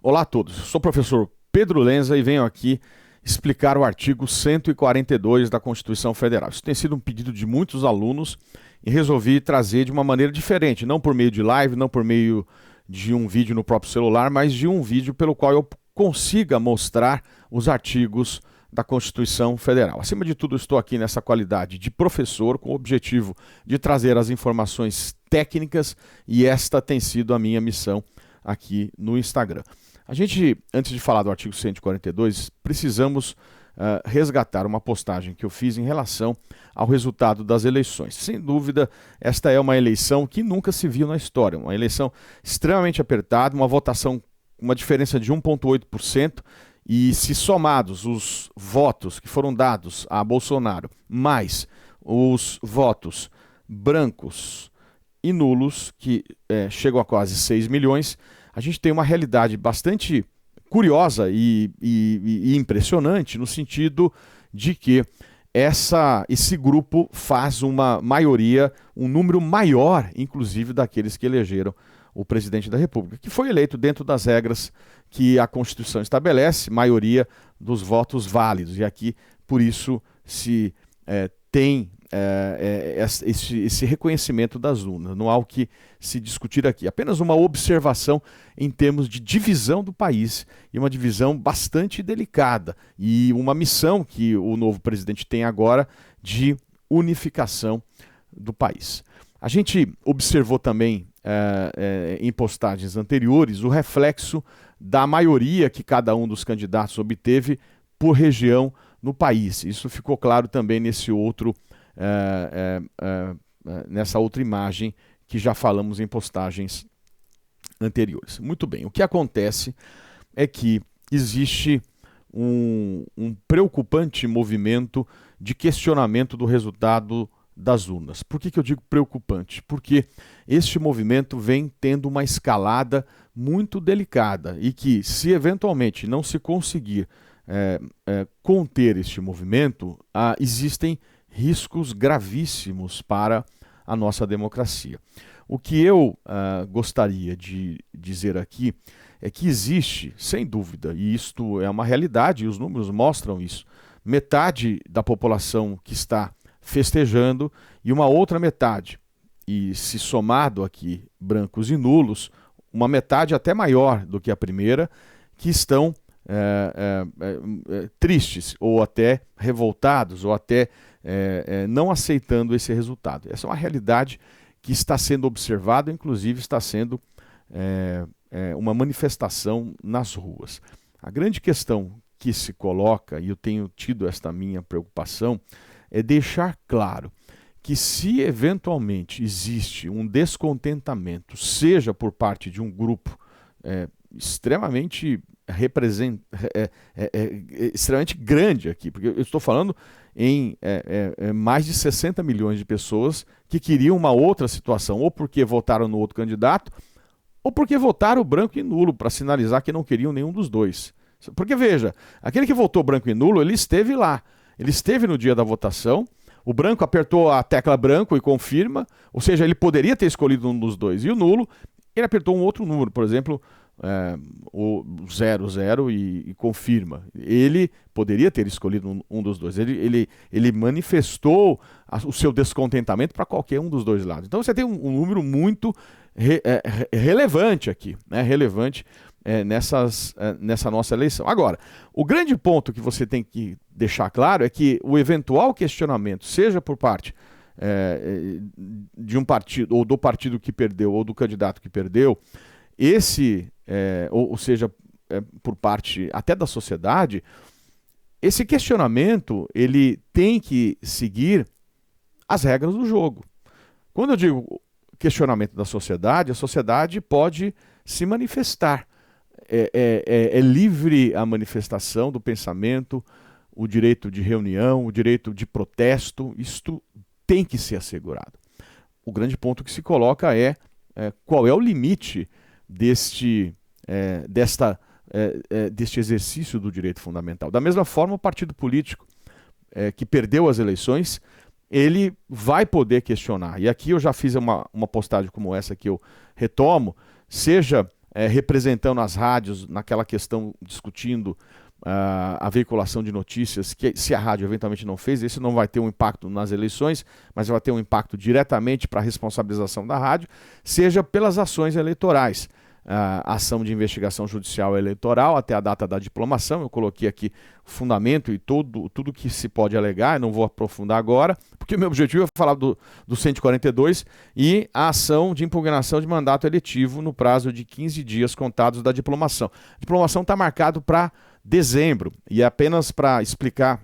Olá a todos, sou o professor Pedro Lenza e venho aqui explicar o artigo 142 da Constituição Federal. Isso tem sido um pedido de muitos alunos e resolvi trazer de uma maneira diferente, não por meio de live, não por meio de um vídeo no próprio celular, mas de um vídeo pelo qual eu consiga mostrar os artigos da Constituição Federal. Acima de tudo, estou aqui nessa qualidade de professor com o objetivo de trazer as informações técnicas e esta tem sido a minha missão aqui no Instagram. A gente, antes de falar do artigo 142, precisamos resgatar uma postagem que eu fiz em relação ao resultado das eleições. Sem dúvida, esta é uma eleição que nunca se viu na história, uma eleição extremamente apertada, uma votação, uma diferença de 1,8%, e se somados os votos que foram dados a Bolsonaro, mais os votos brancos e nulos, que chegam a quase 6 milhões, a gente tem uma realidade bastante curiosa e impressionante no sentido de que esse grupo faz uma maioria, um número maior, inclusive, daqueles que elegeram o presidente da República, que foi eleito dentro das regras que a Constituição estabelece, maioria dos votos válidos. E aqui, por isso, se tem esse reconhecimento das urnas. Não há o que se discutir aqui. Apenas uma observação em termos de divisão do país, e uma divisão bastante delicada, e uma missão que o novo presidente tem agora de unificação do país. A gente observou também em postagens anteriores o reflexo da maioria que cada um dos candidatos obteve por região no país. Isso ficou claro também nessa outra imagem que já falamos em postagens anteriores. Muito bem, o que acontece é que existe um preocupante movimento de questionamento do resultado das urnas. Por que eu digo preocupante? Porque este movimento vem tendo uma escalada muito delicada e que, se eventualmente não se conseguir conter este movimento, existem riscos gravíssimos para a nossa democracia. O que eu gostaria de dizer aqui é que existe, sem dúvida, e isto é uma realidade, e os números mostram isso, metade da população que está festejando e uma outra metade, e se somado aqui brancos e nulos, uma metade até maior do que a primeira, que estão tristes, ou até revoltados, ou até não aceitando esse resultado. Essa é uma realidade que está sendo observada, inclusive está sendo uma manifestação nas ruas. A grande questão que se coloca, e eu tenho tido esta minha preocupação, é deixar claro que, se eventualmente existe um descontentamento, seja por parte de um grupo extremamente extremamente grande aqui, porque eu estou falando em mais de 60 milhões de pessoas que queriam uma outra situação, ou porque votaram no outro candidato, ou porque votaram branco e nulo, para sinalizar que não queriam nenhum dos dois. Porque, veja, aquele que votou branco e nulo, ele esteve lá, ele esteve no dia da votação, o branco apertou a tecla branco e confirma, ou seja, ele poderia ter escolhido um dos dois, e o nulo, ele apertou um outro número, por exemplo, o 00 e confirma. Ele poderia ter escolhido um dos dois. Ele manifestou o seu descontentamento para qualquer um dos dois lados. Então você tem um número muito relevante aqui, né? Relevante nessa nossa eleição. Agora, o grande ponto que você tem que deixar claro é que o eventual questionamento, seja por parte de um partido, ou do partido que perdeu, ou do candidato que perdeu, ou seja, por parte até da sociedade, esse questionamento ele tem que seguir as regras do jogo. Quando eu digo questionamento da sociedade, a sociedade pode se manifestar. É livre a manifestação do pensamento, o direito de reunião, o direito de protesto, isto tem que ser assegurado. O grande ponto que se coloca é qual é o limite deste exercício do direito fundamental. Da mesma forma, o partido político que perdeu as eleições, ele vai poder questionar. E aqui eu já fiz uma postagem como essa que eu retomo, seja representando as rádios naquela questão, discutindo a veiculação de notícias, que se a rádio eventualmente não fez, isso não vai ter um impacto nas eleições, mas vai ter um impacto diretamente para a responsabilização da rádio, seja pelas ações eleitorais. Ação de investigação judicial eleitoral até a data da diplomação. Eu coloquei aqui o fundamento e tudo que se pode alegar, eu não vou aprofundar agora, porque o meu objetivo é falar do 142 e a ação de impugnação de mandato eletivo no prazo de 15 dias contados da diplomação. A diplomação está marcado para dezembro, e apenas para explicar,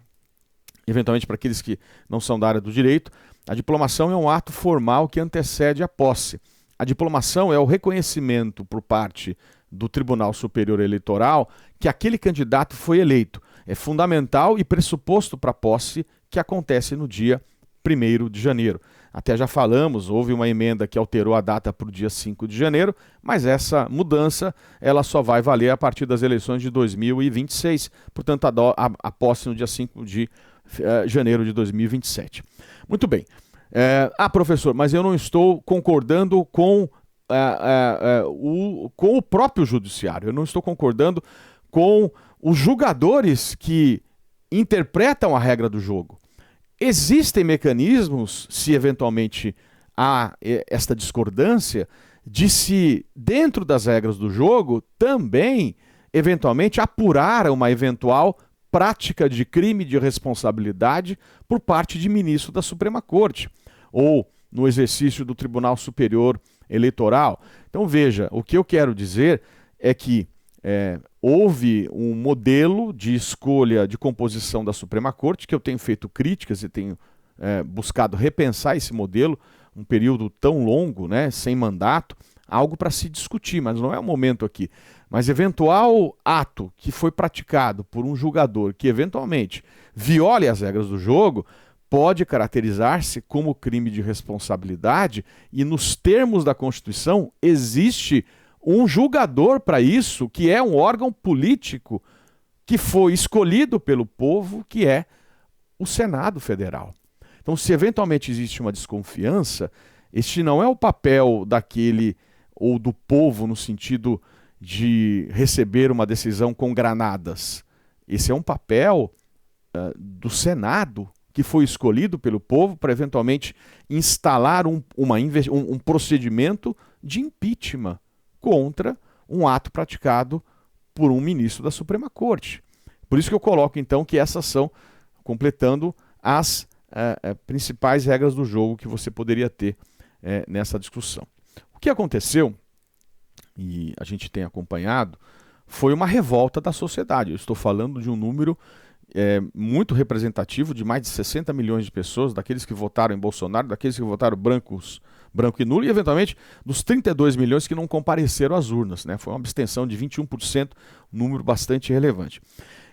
eventualmente para aqueles que não são da área do direito, a diplomação é um ato formal que antecede a posse. A diplomação é o reconhecimento por parte do Tribunal Superior Eleitoral que aquele candidato foi eleito. É fundamental e pressuposto para a posse, que acontece no dia 1º de janeiro. Até já falamos, houve uma emenda que alterou a data para o dia 5 de janeiro, mas essa mudança ela só vai valer a partir das eleições de 2026. Portanto, a posse no dia 5 de janeiro de 2027. Muito bem. Professor, mas eu não estou concordando com o próprio judiciário, eu não estou concordando com os julgadores que interpretam a regra do jogo. Existem mecanismos, se eventualmente há esta discordância, de se, dentro das regras do jogo, também, eventualmente, apurar uma eventual prática de crime de responsabilidade por parte de ministro da Suprema Corte ou no exercício do Tribunal Superior Eleitoral. Então veja, o que eu quero dizer é que houve um modelo de escolha de composição da Suprema Corte, que eu tenho feito críticas e tenho buscado repensar esse modelo, um período tão longo, né, sem mandato, algo para se discutir, mas não é o momento aqui. Mas eventual ato que foi praticado por um julgador que eventualmente viole as regras do jogo pode caracterizar-se como crime de responsabilidade e nos termos da Constituição existe um julgador para isso, que é um órgão político que foi escolhido pelo povo, que é o Senado Federal. Então, se eventualmente existe uma desconfiança, este não é o papel daquele ou do povo no sentido de receber uma decisão com granadas. Esse é um papel do Senado, que foi escolhido pelo povo para eventualmente instalar um procedimento de impeachment contra um ato praticado por um ministro da Suprema Corte. Por isso que eu coloco então que essas são, completando as principais regras do jogo que você poderia ter nessa discussão. O que aconteceu, e a gente tem acompanhado, foi uma revolta da sociedade. Eu estou falando de um número muito representativo de mais de 60 milhões de pessoas, daqueles que votaram em Bolsonaro, daqueles que votaram branco e nulo, e eventualmente dos 32 milhões que não compareceram às urnas, né? Foi uma abstenção de 21%, um número bastante relevante.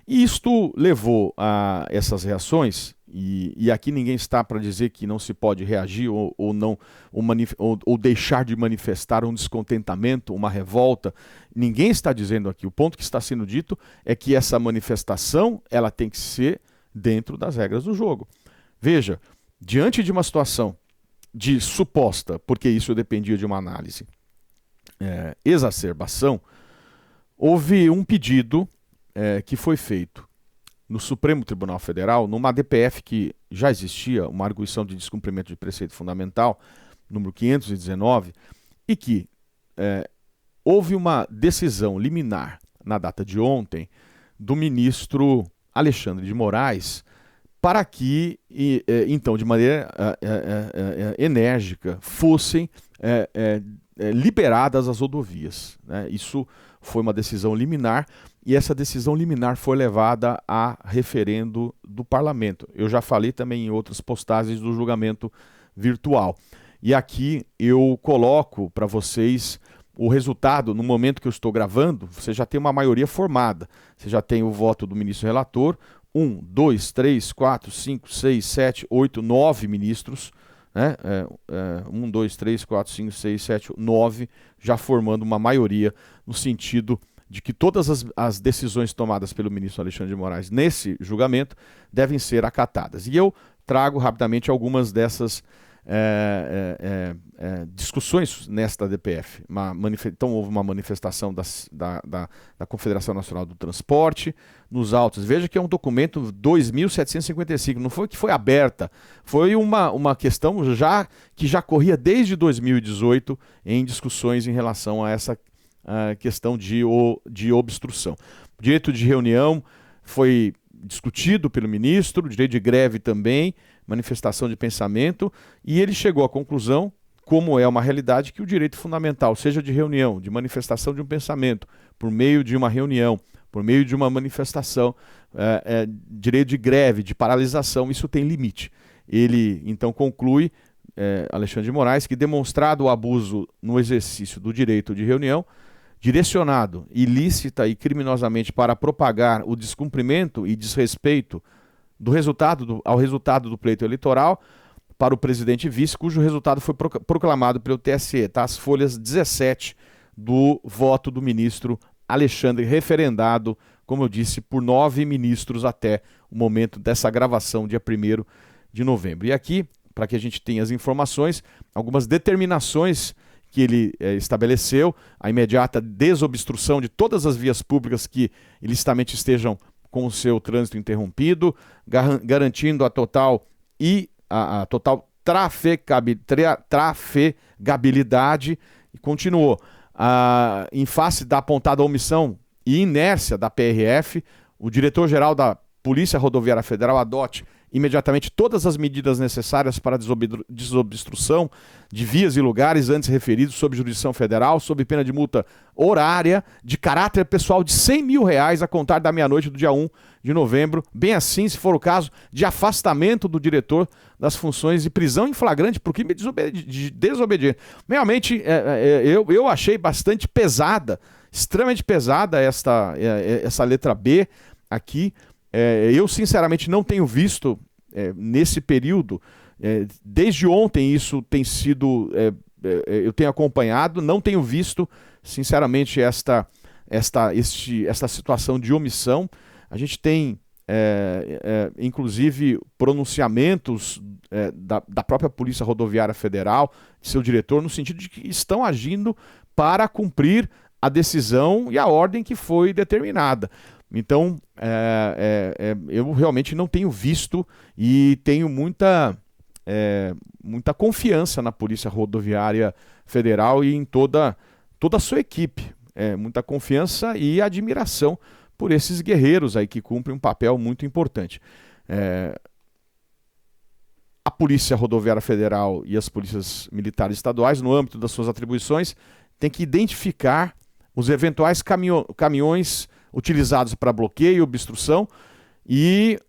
E isto levou a essas reações, e aqui ninguém está para dizer que não se pode reagir ou deixar de manifestar um descontentamento, uma revolta. Ninguém está dizendo aqui. O ponto que está sendo dito é que essa manifestação ela tem que ser dentro das regras do jogo. Veja, diante de uma situação de suposta, porque isso dependia de uma análise, exacerbação, houve um pedido que foi feito no Supremo Tribunal Federal, numa DPF que já existia, uma arguição de descumprimento de preceito fundamental, número 519, e que houve uma decisão liminar na data de ontem do ministro Alexandre de Moraes para que, então, de maneira enérgica, fossem liberadas as rodovias, né? Isso foi uma decisão liminar e essa decisão liminar foi levada a referendo do parlamento. Eu já falei também em outras postagens do julgamento virtual. E aqui eu coloco para vocês o resultado. No momento que eu estou gravando, você já tem uma maioria formada. Você já tem o voto do ministro relator, 1, 2, 3, 4, 5, 6, 7, 8, 9 ministros, né? 1, 2, 3, 4, 5, 6, 7, 9, já formando uma maioria no sentido de que todas as decisões tomadas pelo ministro Alexandre de Moraes nesse julgamento devem ser acatadas. E eu trago rapidamente algumas dessas discussões nesta DPF. Então houve uma manifestação da Confederação Nacional do Transporte nos autos. Veja que é um documento 2.755, não foi que foi aberta, foi uma questão que já corria desde 2018 em discussões em relação a essa questão de obstrução. O direito de reunião foi discutido pelo ministro, o direito de greve também, manifestação de pensamento, e ele chegou à conclusão, como é uma realidade, que o direito fundamental, seja de reunião, de manifestação de um pensamento, por meio de uma reunião, por meio de uma manifestação, direito de greve, de paralisação, isso tem limite. Ele, então, conclui, Alexandre de Moraes, que demonstrado o abuso no exercício do direito de reunião, direcionado ilícita e criminosamente para propagar o descumprimento e desrespeito ao resultado do pleito eleitoral para o presidente e vice, cujo resultado foi proclamado pelo TSE, tá? As folhas 17 do voto do ministro Alexandre, referendado, como eu disse, por 9 ministros até o momento dessa gravação, dia 1º de novembro. E aqui, para que a gente tenha as informações, algumas determinações que ele estabeleceu: a imediata desobstrução de todas as vias públicas que ilicitamente estejam com o seu trânsito interrompido, garantindo a total trafegabilidade, e continuou. Em face da apontada omissão e inércia da PRF, o diretor-geral da Polícia Rodoviária Federal adote imediatamente todas as medidas necessárias para a desobstrução de vias e lugares antes referidos sob jurisdição federal, sob pena de multa horária de caráter pessoal de R$100 mil a contar da meia-noite do dia 1 de novembro, bem assim, se for o caso, de afastamento do diretor das funções e prisão em flagrante por crime de desobediência. Realmente, eu achei bastante pesada, extremamente pesada essa letra B aqui. Eu, sinceramente, não tenho visto nesse período, desde ontem isso tem sido, eu tenho acompanhado, não tenho visto, sinceramente, esta situação de omissão. A gente tem, inclusive, pronunciamentos da própria Polícia Rodoviária Federal, de seu diretor, no sentido de que estão agindo para cumprir a decisão e a ordem que foi determinada. Então, eu realmente não tenho visto e tenho muita confiança na Polícia Rodoviária Federal e em toda a sua equipe. Muita confiança e admiração por esses guerreiros aí que cumprem um papel muito importante. A Polícia Rodoviária Federal e as polícias militares estaduais, no âmbito das suas atribuições, têm que identificar os eventuais caminhões utilizados para bloqueio e obstrução e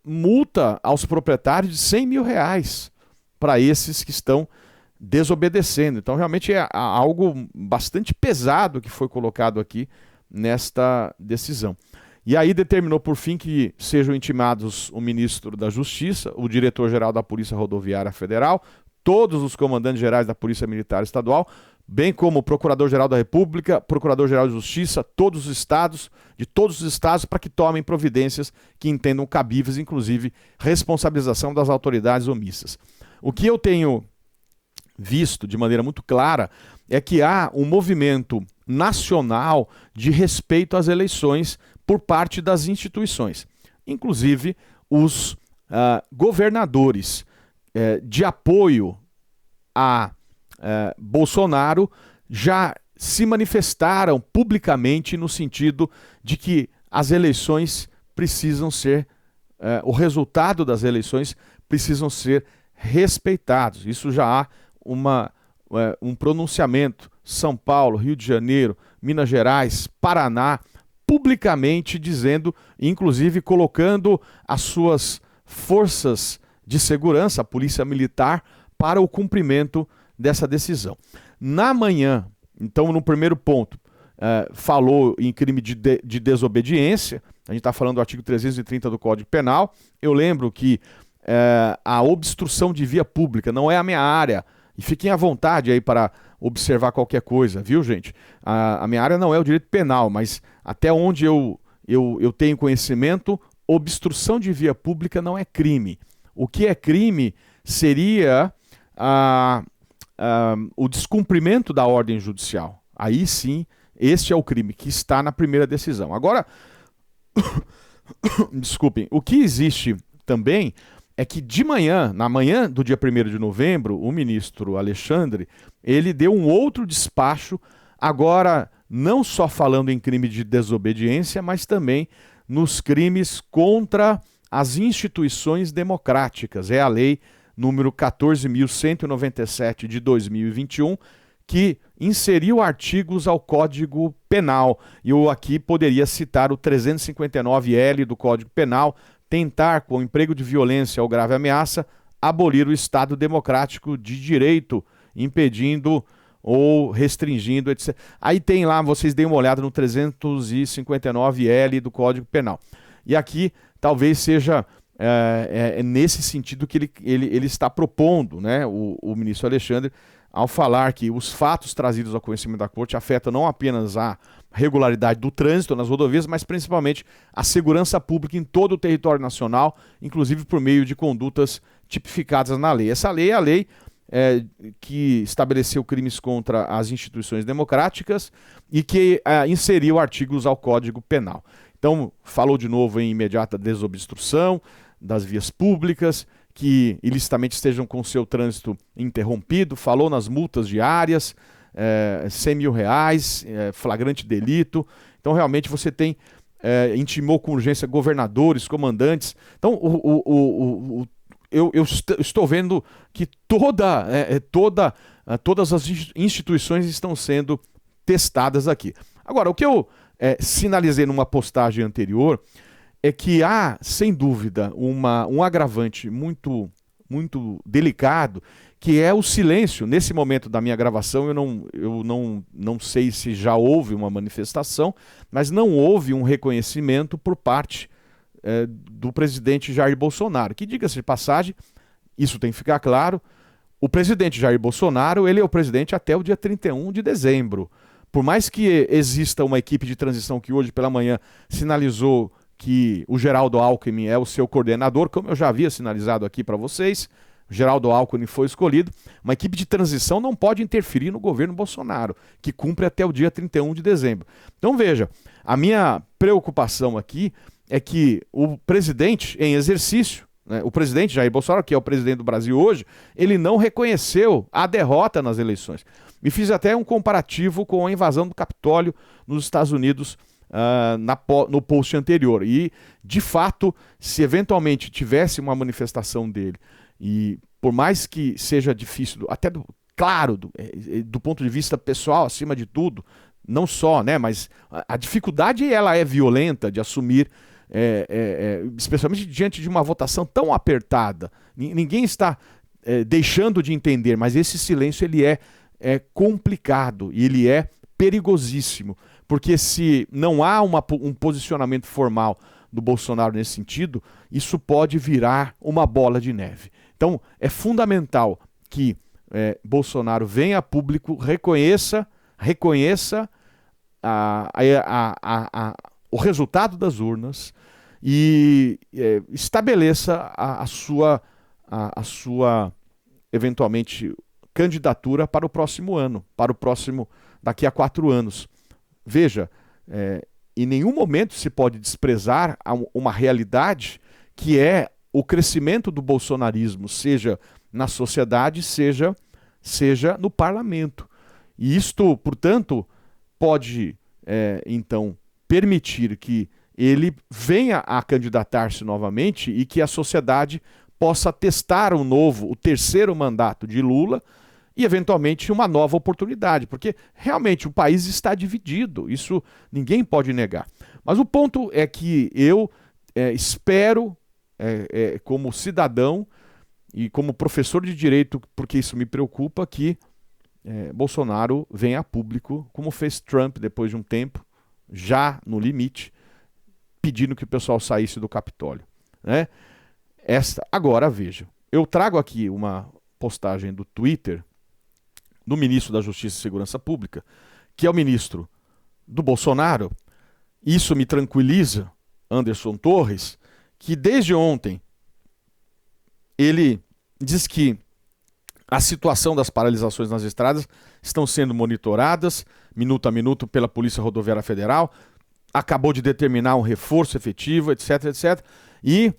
multa aos proprietários de R$100 mil para esses que estão desobedecendo. Então, realmente é algo bastante pesado que foi colocado aqui nesta decisão. E aí determinou, por fim, que sejam intimados o ministro da Justiça, o diretor-geral da Polícia Rodoviária Federal, todos os comandantes gerais da Polícia Militar Estadual, bem como o Procurador-Geral da República, Procurador-Geral de Justiça, de todos os estados, para que tomem providências que entendam cabíveis, inclusive responsabilização das autoridades omissas. O que eu tenho visto de maneira muito clara é que há um movimento nacional de respeito às eleições por parte das instituições, inclusive os governadores de apoio a Bolsonaro já se manifestaram publicamente no sentido de que as eleições precisam ser, o resultado das eleições precisam ser respeitados. Isso já há um pronunciamento, São Paulo, Rio de Janeiro, Minas Gerais, Paraná, publicamente dizendo, inclusive colocando as suas forças de segurança, a Polícia Militar, para o cumprimento dessa decisão. Na manhã, então, no primeiro ponto, falou em crime de desobediência. A gente está falando do artigo 330 do Código Penal. Eu lembro que a obstrução de via pública não é a minha área, e fiquem à vontade aí para observar qualquer coisa, viu, gente? A minha área não é o direito penal, mas até onde eu tenho conhecimento, obstrução de via pública não é crime. O que é crime seria o descumprimento da ordem judicial. Aí sim, este é o crime que está na primeira decisão. Agora, desculpem, o que existe também é que de manhã, na manhã do dia 1º de novembro, o ministro Alexandre, ele deu um outro despacho, agora não só falando em crime de desobediência, mas também nos crimes contra as instituições democráticas. É a lei número 14.197 de 2021, que inseriu artigos ao Código Penal. E eu aqui poderia citar o 359L do Código Penal, tentar, com emprego de violência ou grave ameaça, abolir o Estado democrático de direito, impedindo ou restringindo, etc. Aí tem lá, vocês deem uma olhada no 359L do Código Penal. E aqui talvez seja nesse sentido que ele está propondo, né, o ministro Alexandre, ao falar que os fatos trazidos ao conhecimento da Corte afetam não apenas a regularidade do trânsito nas rodovias, mas principalmente a segurança pública em todo o território nacional, inclusive por meio de condutas tipificadas na lei. Essa lei é a lei que estabeleceu crimes contra as instituições democráticas e que inseriu artigos ao Código Penal. Então, falou de novo em imediata desobstrução das vias públicas, que ilicitamente estejam com seu trânsito interrompido, falou nas multas diárias, R$100 mil, flagrante delito. Então, realmente, você tem, intimou com urgência governadores, comandantes. Então, eu estou vendo que todas as instituições estão sendo testadas aqui. Agora, o que eu sinalizei numa postagem anterior é que há, sem dúvida, um agravante muito, muito delicado, que é o silêncio. Nesse momento da minha gravação, eu não sei se já houve uma manifestação, mas não houve um reconhecimento por parte do presidente Jair Bolsonaro, que, diga-se de passagem, isso tem que ficar claro, o presidente Jair Bolsonaro, ele é o presidente até o dia 31 de dezembro. Por mais que exista uma equipe de transição que hoje pela manhã sinalizou que o Geraldo Alckmin é o seu coordenador, como eu já havia sinalizado aqui para vocês, o Geraldo Alckmin foi escolhido, uma equipe de transição não pode interferir no governo Bolsonaro, que cumpre até o dia 31 de dezembro. Então veja, a minha preocupação aqui é que o presidente em exercício, né, o presidente Jair Bolsonaro, que é o presidente do Brasil hoje, ele não reconheceu a derrota nas eleições. Me fiz até um comparativo com a invasão do Capitólio nos Estados Unidos no post anterior. E, de fato, se eventualmente tivesse uma manifestação dele, e por mais que seja difícil, até do ponto de vista pessoal, acima de tudo, não só, né, mas a dificuldade ela é violenta de assumir, especialmente diante de uma votação tão apertada. Ninguém está deixando de entender, mas esse silêncio ele é complicado e ele é perigosíssimo, porque se não há um posicionamento formal do Bolsonaro nesse sentido, isso pode virar uma bola de neve. Então é fundamental que Bolsonaro venha a público, reconheça o resultado das urnas e estabeleça a sua eventualmente candidatura para o próximo ano, daqui a 4 anos. Veja, em nenhum momento se pode desprezar uma realidade que é o crescimento do bolsonarismo, seja na sociedade, seja no parlamento. E isto, portanto, pode, então, permitir que ele venha a candidatar-se novamente e que a sociedade possa testar o terceiro mandato de Lula e, eventualmente, uma nova oportunidade, porque realmente o país está dividido, isso ninguém pode negar. Mas o ponto é que eu espero, como cidadão e como professor de direito, porque isso me preocupa, que Bolsonaro venha a público, como fez Trump depois de um tempo, já no limite, pedindo que o pessoal saísse do Capitólio, né? Agora, veja, eu trago aqui uma postagem do Twitter do ministro da Justiça e Segurança Pública, que é o ministro do Bolsonaro. Isso me tranquiliza, Anderson Torres, que desde ontem ele diz que A situação das paralisações nas estradas estão sendo monitoradas minuto a minuto pela Polícia Rodoviária Federal. Acabou de determinar um reforço efetivo, etc, etc. E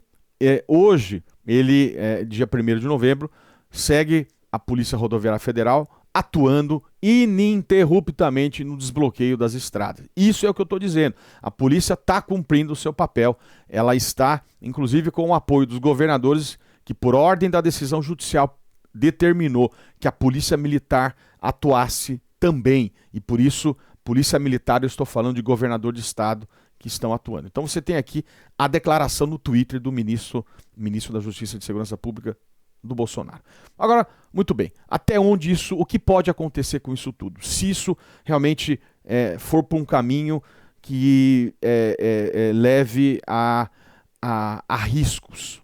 hoje, dia 1º de novembro, segue a Polícia Rodoviária Federal atuando ininterruptamente no desbloqueio das estradas. Isso é o que eu estou dizendo. A polícia está cumprindo o seu papel. Ela está, inclusive, com o apoio dos governadores, que por ordem da decisão judicial determinou que a Polícia Militar atuasse também. E por isso, Polícia Militar, eu estou falando de governador de estado que estão atuando. Então você tem aqui a declaração no Twitter do ministro da Justiça e de Segurança Pública do Bolsonaro. Agora, muito bem, até onde o que pode acontecer com isso tudo? Se isso realmente for por um caminho que leve a riscos.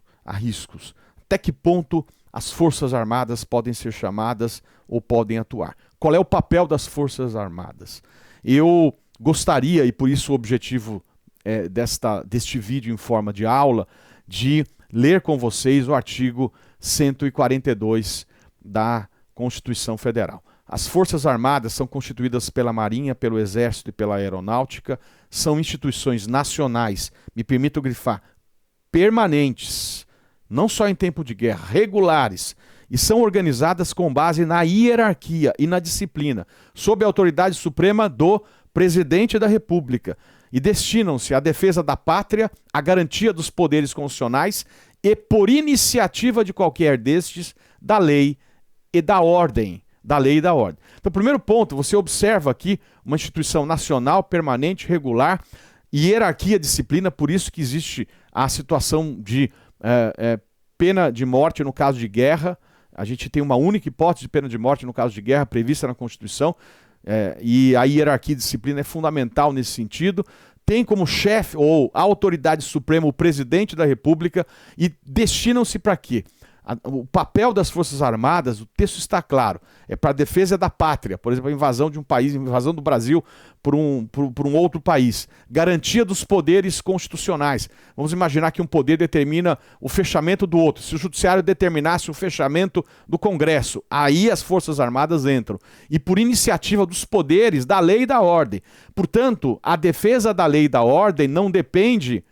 Até que ponto as Forças Armadas podem ser chamadas ou podem atuar? Qual é o papel das Forças Armadas? Eu gostaria, e por isso o objetivo deste vídeo em forma de aula, de ler com vocês o artigo 142 da Constituição Federal. As Forças Armadas são constituídas pela Marinha, pelo Exército e pela Aeronáutica, são instituições nacionais, me permito grifar, permanentes, não só em tempo de guerra, regulares, e são organizadas com base na hierarquia e na disciplina, sob a autoridade suprema do Presidente da República, e destinam-se à defesa da pátria, à garantia dos poderes constitucionais e, por iniciativa de qualquer destes, da lei e da ordem. Então, primeiro ponto, você observa aqui uma instituição nacional, permanente, regular, hierarquia, disciplina, por isso que existe a situação de pena de morte no caso de guerra. A gente tem uma única hipótese de pena de morte no caso de guerra prevista na Constituição, e a hierarquia e disciplina é fundamental nesse sentido. Tem como chefe ou autoridade suprema o Presidente da República e destinam-se para quê? O papel das Forças Armadas, o texto está claro, é para a defesa da pátria, por exemplo, a invasão de um país, a invasão do Brasil por um outro país, garantia dos poderes constitucionais. Vamos imaginar que um poder determina o fechamento do outro. Se o judiciário determinasse o fechamento do Congresso, aí as Forças Armadas entram. E por iniciativa dos poderes, da lei e da ordem. Portanto, a defesa da lei e da ordem não depende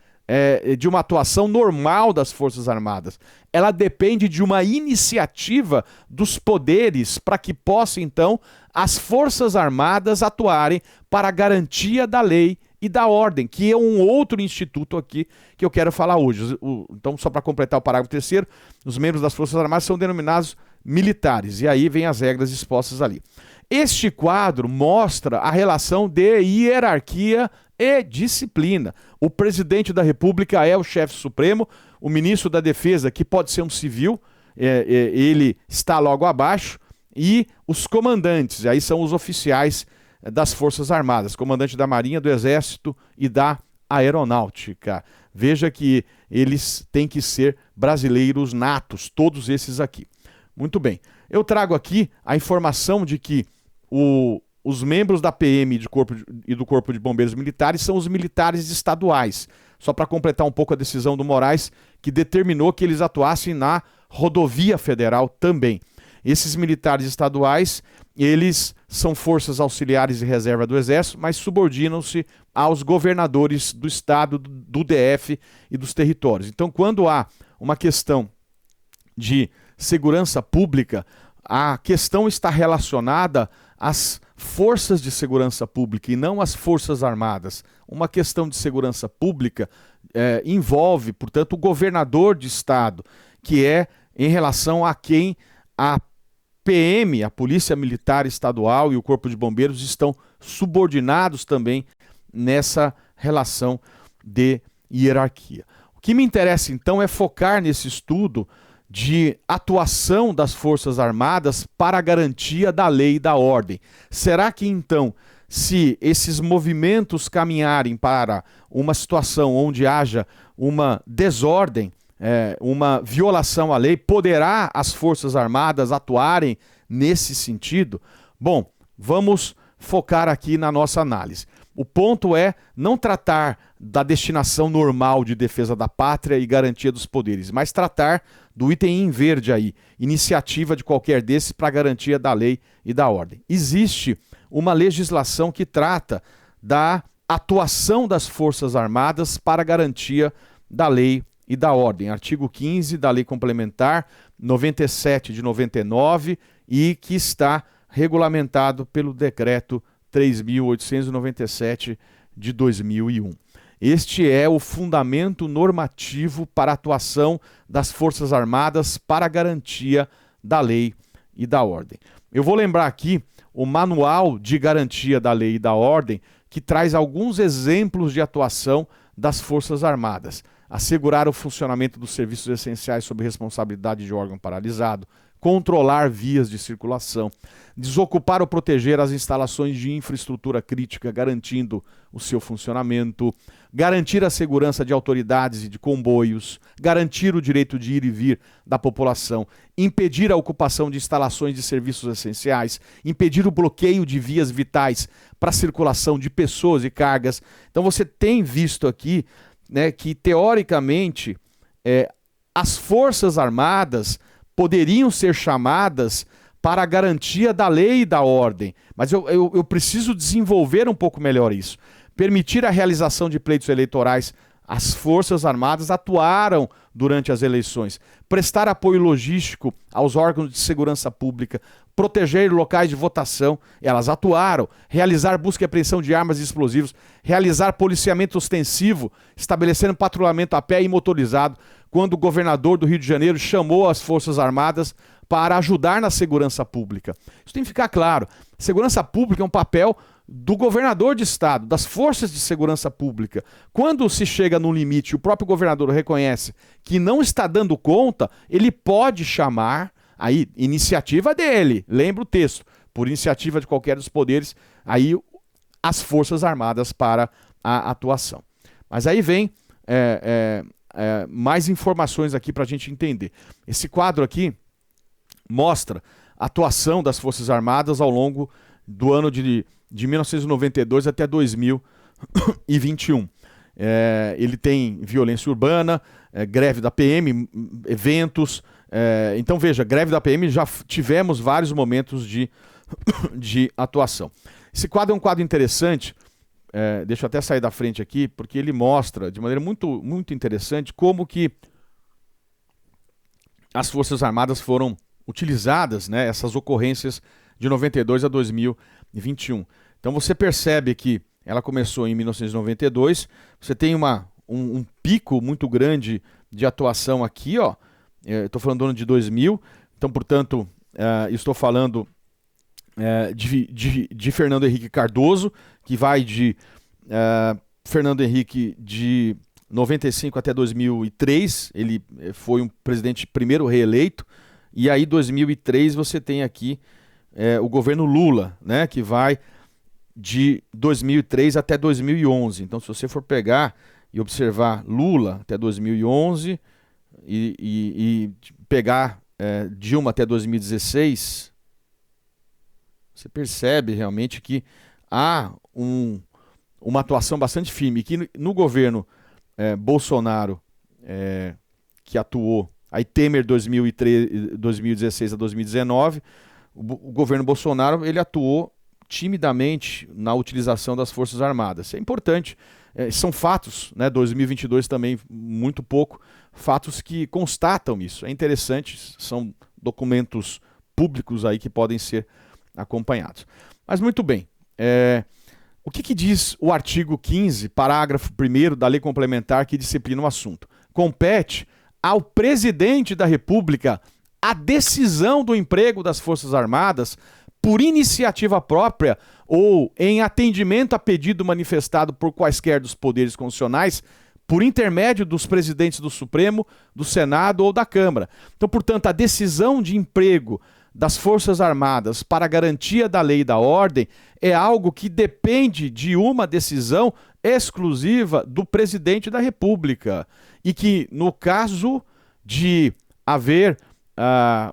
de uma atuação normal das Forças Armadas. Ela depende de uma iniciativa dos poderes para que possa, então, as Forças Armadas atuarem para a garantia da lei e da ordem, que é um outro instituto aqui que eu quero falar hoje. Então, só para completar o parágrafo 3º, os membros das Forças Armadas são denominados militares, e aí vem as regras expostas ali. Este quadro mostra a relação de hierarquia e disciplina. O Presidente da República é o chefe supremo, o Ministro da Defesa, que pode ser um civil, ele está logo abaixo, e os comandantes, aí são os oficiais das Forças Armadas, comandante da Marinha, do Exército e da Aeronáutica. Veja que eles têm que ser brasileiros natos, todos esses aqui. Muito bem, eu trago aqui a informação de que os membros da PM e do Corpo de Bombeiros Militares são os militares estaduais. Só para completar um pouco a decisão do Moraes, que determinou que eles atuassem na rodovia federal também. Esses militares estaduais, eles são forças auxiliares e reserva do Exército, mas subordinam-se aos governadores do estado, do DF e dos territórios. Então, quando há uma questão de segurança pública, a questão está relacionada às forças de segurança pública e não às Forças Armadas. Uma questão de segurança pública envolve, portanto, o governador de estado, que é em relação a quem a PM, a Polícia Militar Estadual e o Corpo de Bombeiros estão subordinados também nessa relação de hierarquia. O que me interessa, então, é focar nesse estudo de atuação das Forças Armadas para a garantia da lei e da ordem. Será que, então, se esses movimentos caminharem para uma situação onde haja uma desordem, uma violação à lei, poderá as Forças Armadas atuarem nesse sentido? Bom, vamos focar aqui na nossa análise. O ponto é não tratar da destinação normal de defesa da pátria e garantia dos poderes, mas tratar do item em verde aí, iniciativa de qualquer desses para garantia da lei e da ordem. Existe uma legislação que trata da atuação das Forças Armadas para garantia da lei e da ordem. Artigo 15 da Lei Complementar 97 de 99 e que está regulamentado pelo Decreto 3.897 de 2001. Este é o fundamento normativo para a atuação das Forças Armadas para a garantia da lei e da ordem. Eu vou lembrar aqui o Manual de Garantia da Lei e da Ordem, que traz alguns exemplos de atuação das Forças Armadas. Assegurar o funcionamento dos serviços essenciais sob responsabilidade de órgão paralisado, controlar vias de circulação, desocupar ou proteger as instalações de infraestrutura crítica, garantindo o seu funcionamento, garantir a segurança de autoridades e de comboios, garantir o direito de ir e vir da população, impedir a ocupação de instalações de serviços essenciais, impedir o bloqueio de vias vitais para a circulação de pessoas e cargas. Então você tem visto aqui, né, que teoricamente as Forças Armadas poderiam ser chamadas para a garantia da lei e da ordem, mas eu preciso desenvolver um pouco melhor isso. Permitir a realização de pleitos eleitorais. As Forças Armadas atuaram durante as eleições. Prestar apoio logístico aos órgãos de segurança pública, proteger locais de votação, elas atuaram. Realizar busca e apreensão de armas e explosivos, realizar policiamento ostensivo, estabelecendo patrulhamento a pé e motorizado, quando o governador do Rio de Janeiro chamou as Forças Armadas para ajudar na segurança pública. Isso tem que ficar claro. Segurança pública é um papel do governador de estado, das forças de segurança pública. Quando se chega no limite, o próprio governador reconhece que não está dando conta, ele pode chamar, aí, iniciativa dele, lembra o texto, por iniciativa de qualquer dos poderes, aí as Forças Armadas para a atuação. Mas aí vem mais informações aqui para a gente entender. Esse quadro aqui mostra a atuação das Forças Armadas ao longo do ano de 1992 até 2021. Ele tem violência urbana, greve da PM, eventos. Então veja, greve da PM já tivemos vários momentos de atuação. Esse quadro é um quadro interessante, deixa eu até sair da frente aqui, porque ele mostra de maneira muito, muito interessante como que as Forças Armadas foram utilizadas, né, essas ocorrências de 92 a 2021. Então você percebe que ela começou em 1992, você tem um pico muito grande de atuação aqui, ó. Estou falando do ano de 2000, então, portanto, estou falando de Fernando Henrique Cardoso, que vai de Fernando Henrique de 95 até 2003, ele foi um presidente primeiro reeleito, e aí 2003 você tem aqui o governo Lula, né, que vai de 2003 até 2011. Então, se você for pegar e observar Lula até 2011 e pegar Dilma até 2016, você percebe realmente que há uma atuação bastante firme, que no governo Bolsonaro, que atuou, aí Temer 2016 a 2019, o governo Bolsonaro ele atuou timidamente na utilização das Forças Armadas. Isso é importante. São fatos, né? 2022 também muito pouco, fatos que constatam isso. É interessante, são documentos públicos aí que podem ser acompanhados. Mas muito bem, o que diz o artigo 15, parágrafo 1º da Lei Complementar que disciplina o assunto? Compete ao presidente da República a decisão do emprego das Forças Armadas por iniciativa própria ou em atendimento a pedido manifestado por quaisquer dos poderes constitucionais por intermédio dos presidentes do Supremo, do Senado ou da Câmara. Então, portanto, a decisão de emprego das Forças Armadas para a garantia da lei e da ordem é algo que depende de uma decisão exclusiva do presidente da República e que, no caso de haver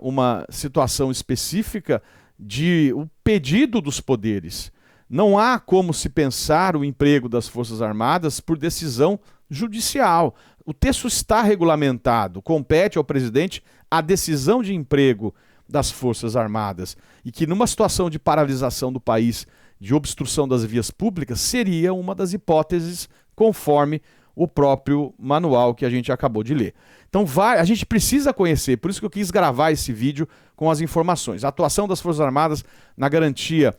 uma situação específica de o pedido dos poderes, não há como se pensar o emprego das Forças Armadas por decisão judicial. o texto está regulamentado, compete ao presidente a decisão de emprego das Forças Armadas e que numa situação de paralisação do país, de obstrução das vias públicas, seria uma das hipóteses conforme o próprio manual que a gente acabou de ler. Então a gente precisa conhecer, por isso que eu quis gravar esse vídeo com as informações. A atuação das Forças Armadas na garantia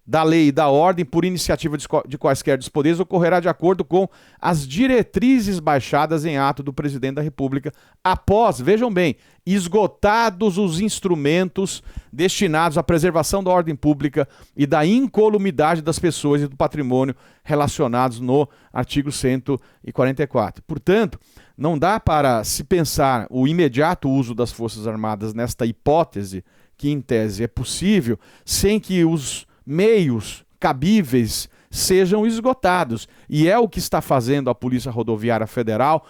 da lei e da ordem por iniciativa de quaisquer dos poderes ocorrerá de acordo com as diretrizes baixadas em ato do presidente da República após, vejam bem, esgotados os instrumentos destinados à preservação da ordem pública e da incolumidade das pessoas e do patrimônio relacionados no artigo 144. Portanto, não dá para se pensar o imediato uso das Forças Armadas nesta hipótese, que em tese é possível, sem que os meios cabíveis sejam esgotados. E é o que está fazendo a Polícia Rodoviária Federal,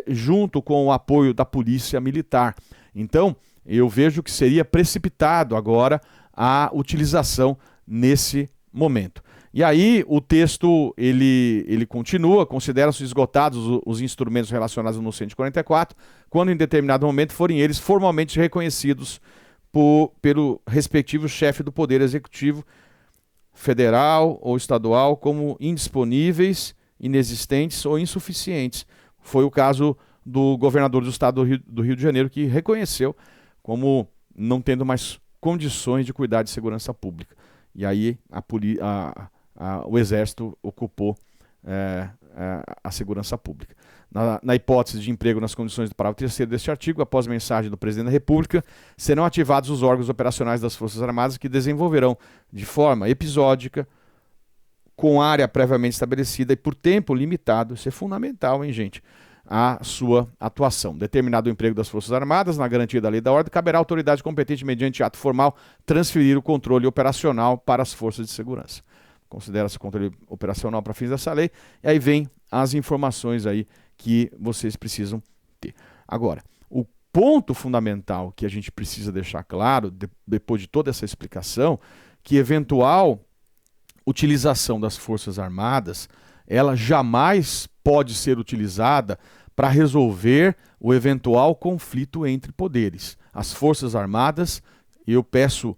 junto com o apoio da Polícia Militar. Então, eu vejo que seria precipitado agora a utilização nesse momento. E aí o texto ele continua, considera-se esgotados os instrumentos relacionados no 144, quando em determinado momento forem eles formalmente reconhecidos pelo respectivo chefe do Poder Executivo federal ou estadual como indisponíveis, inexistentes ou insuficientes. Foi o caso do governador do estado do Rio de Janeiro, que reconheceu como não tendo mais condições de cuidar de segurança pública. E aí o Exército ocupou a segurança pública. Na hipótese de emprego nas condições do parágrafo 3º deste artigo, após mensagem do Presidente da República, serão ativados os órgãos operacionais das Forças Armadas que desenvolverão de forma episódica, com área previamente estabelecida e por tempo limitado, isso é fundamental, hein, gente, a sua atuação. Determinado o emprego das Forças Armadas, na garantia da lei e da ordem, caberá à autoridade competente, mediante ato formal, transferir o controle operacional para as forças de segurança. Considera-se controle operacional para fins dessa lei, e aí vem as informações aí que vocês precisam ter. Agora, o ponto fundamental que a gente precisa deixar claro, depois de toda essa explicação, que eventual utilização das Forças Armadas, ela jamais pode ser utilizada para resolver o eventual conflito entre poderes. As Forças Armadas, eu peço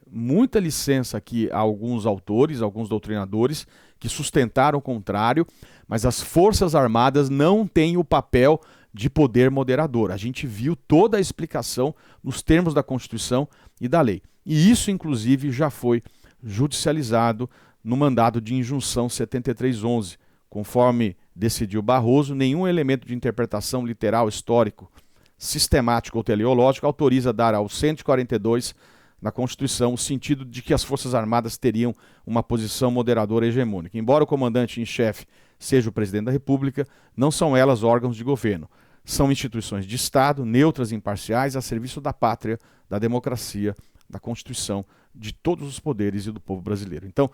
muita licença aqui a alguns autores, alguns doutrinadores que sustentaram o contrário, mas as Forças Armadas não têm o papel de poder moderador. A gente viu toda a explicação nos termos da Constituição e da lei. E isso, inclusive, já foi judicializado no mandado de injunção 7311. Conforme decidiu Barroso, nenhum elemento de interpretação literal, histórico, sistemático ou teleológico autoriza dar ao 142 na Constituição o sentido de que as Forças Armadas teriam uma posição moderadora hegemônica. Embora o comandante em chefe seja o Presidente da República, não são elas órgãos de governo. São instituições de Estado, neutras e imparciais, a serviço da pátria, da democracia, da Constituição, de todos os poderes e do povo brasileiro. Então,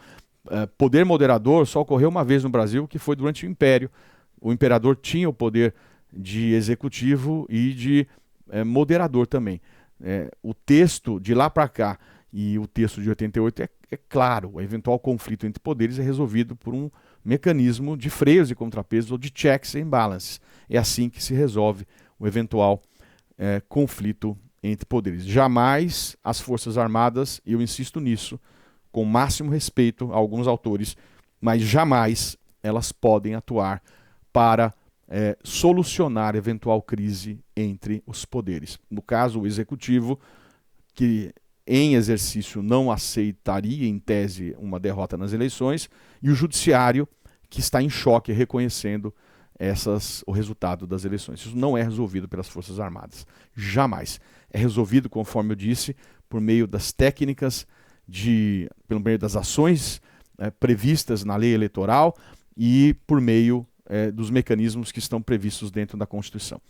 poder moderador só ocorreu uma vez no Brasil, que foi durante o Império. O imperador tinha o poder de executivo e de moderador também. O texto de lá para cá e o texto de 88 é claro, o eventual conflito entre poderes é resolvido por um mecanismo de freios e contrapesos ou de checks and balances. É assim que se resolve o eventual conflito entre poderes. Jamais as Forças Armadas, e eu insisto nisso, com o máximo respeito a alguns autores, mas jamais elas podem atuar para solucionar eventual crise entre os poderes. No caso, o Executivo, que em exercício não aceitaria, em tese, uma derrota nas eleições, e o Judiciário, que está em choque reconhecendo o resultado das eleições. Isso não é resolvido pelas Forças Armadas. Jamais. É resolvido, conforme eu disse, por meio das técnicas, pelo meio das ações previstas na lei eleitoral e por meio dos mecanismos que estão previstos dentro da Constituição.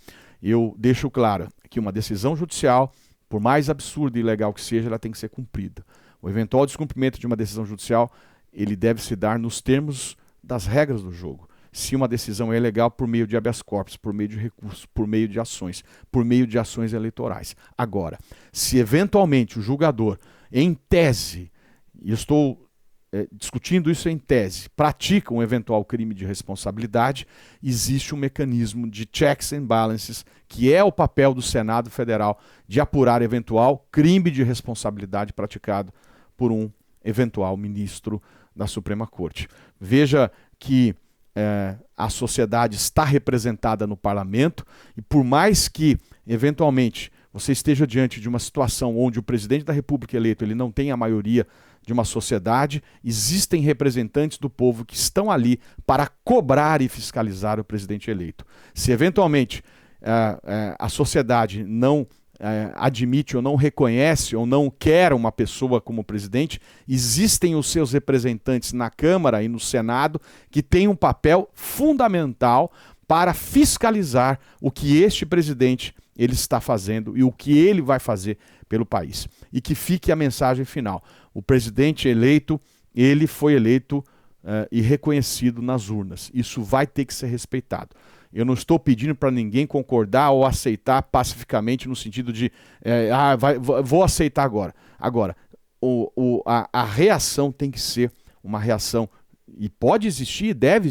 Eu deixo claro que uma decisão judicial, por mais absurda e ilegal que seja, ela tem que ser cumprida. O eventual descumprimento de uma decisão judicial, ele deve se dar nos termos das regras do jogo. Se uma decisão é ilegal, por meio de habeas corpus, por meio de recursos, por meio de ações eleitorais. Agora, se eventualmente o julgador, em tese, e estou discutindo isso em tese, praticam um eventual crime de responsabilidade, existe um mecanismo de checks and balances, que é o papel do Senado Federal de apurar eventual crime de responsabilidade praticado por um eventual ministro da Suprema Corte. Veja que a sociedade está representada no parlamento e por mais que, eventualmente, você esteja diante de uma situação onde o presidente da República eleito ele não tem a maioria de uma sociedade, existem representantes do povo que estão ali para cobrar e fiscalizar o presidente eleito. Se eventualmente a sociedade não admite ou não reconhece ou não quer uma pessoa como presidente, existem os seus representantes na Câmara e no Senado que têm um papel fundamental para fiscalizar o que este presidente ele está fazendo e o que ele vai fazer pelo país. E que fique a mensagem final. O presidente eleito, ele foi eleito e reconhecido nas urnas. Isso vai ter que ser respeitado. Eu não estou pedindo para ninguém concordar ou aceitar pacificamente no sentido de vou aceitar agora. Agora, a reação tem que ser uma reação, e pode existir, deve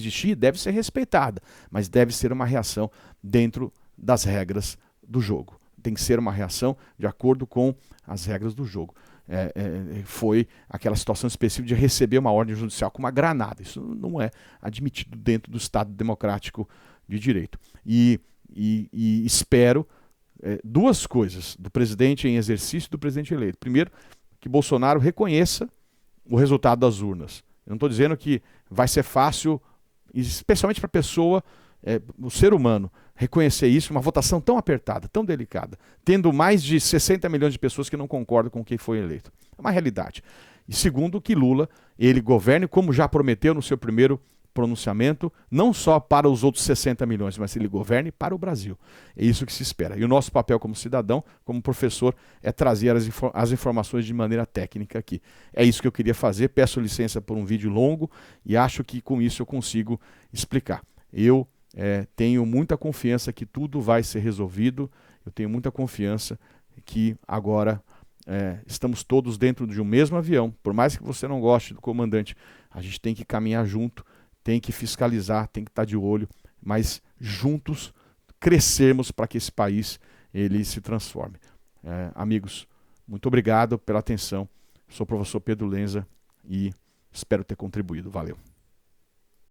ser respeitada, mas deve ser uma reação dentro das regras do jogo. Tem que ser uma reação de acordo com as regras do jogo. Foi aquela situação específica de receber uma ordem judicial com uma granada. Isso não é admitido dentro do Estado democrático de direito. E espero duas coisas do presidente em exercício e do presidente eleito. Primeiro, que Bolsonaro reconheça o resultado das urnas. Eu não estou dizendo que vai ser fácil, especialmente para a pessoa, o ser humano, reconhecer isso, uma votação tão apertada, tão delicada, tendo mais de 60 milhões de pessoas que não concordam com quem foi eleito. É uma realidade. E segundo, que Lula, ele governe como já prometeu no seu primeiro pronunciamento, não só para os outros 60 milhões, mas ele governe para o Brasil. É isso que se espera. E o nosso papel como cidadão, como professor, é trazer as informações de maneira técnica aqui. É isso que eu queria fazer. Peço licença por um vídeo longo e acho que com isso eu consigo explicar. Eu tenho muita confiança que tudo vai ser resolvido. Eu tenho muita confiança que agora estamos todos dentro de um mesmo avião. Por mais que você não goste do comandante, a gente tem que caminhar junto, tem que fiscalizar, tem que estar de olho, mas juntos crescermos para que esse país ele se transforme. Amigos, muito obrigado pela atenção. Sou o professor Pedro Lenza e espero ter contribuído. Valeu.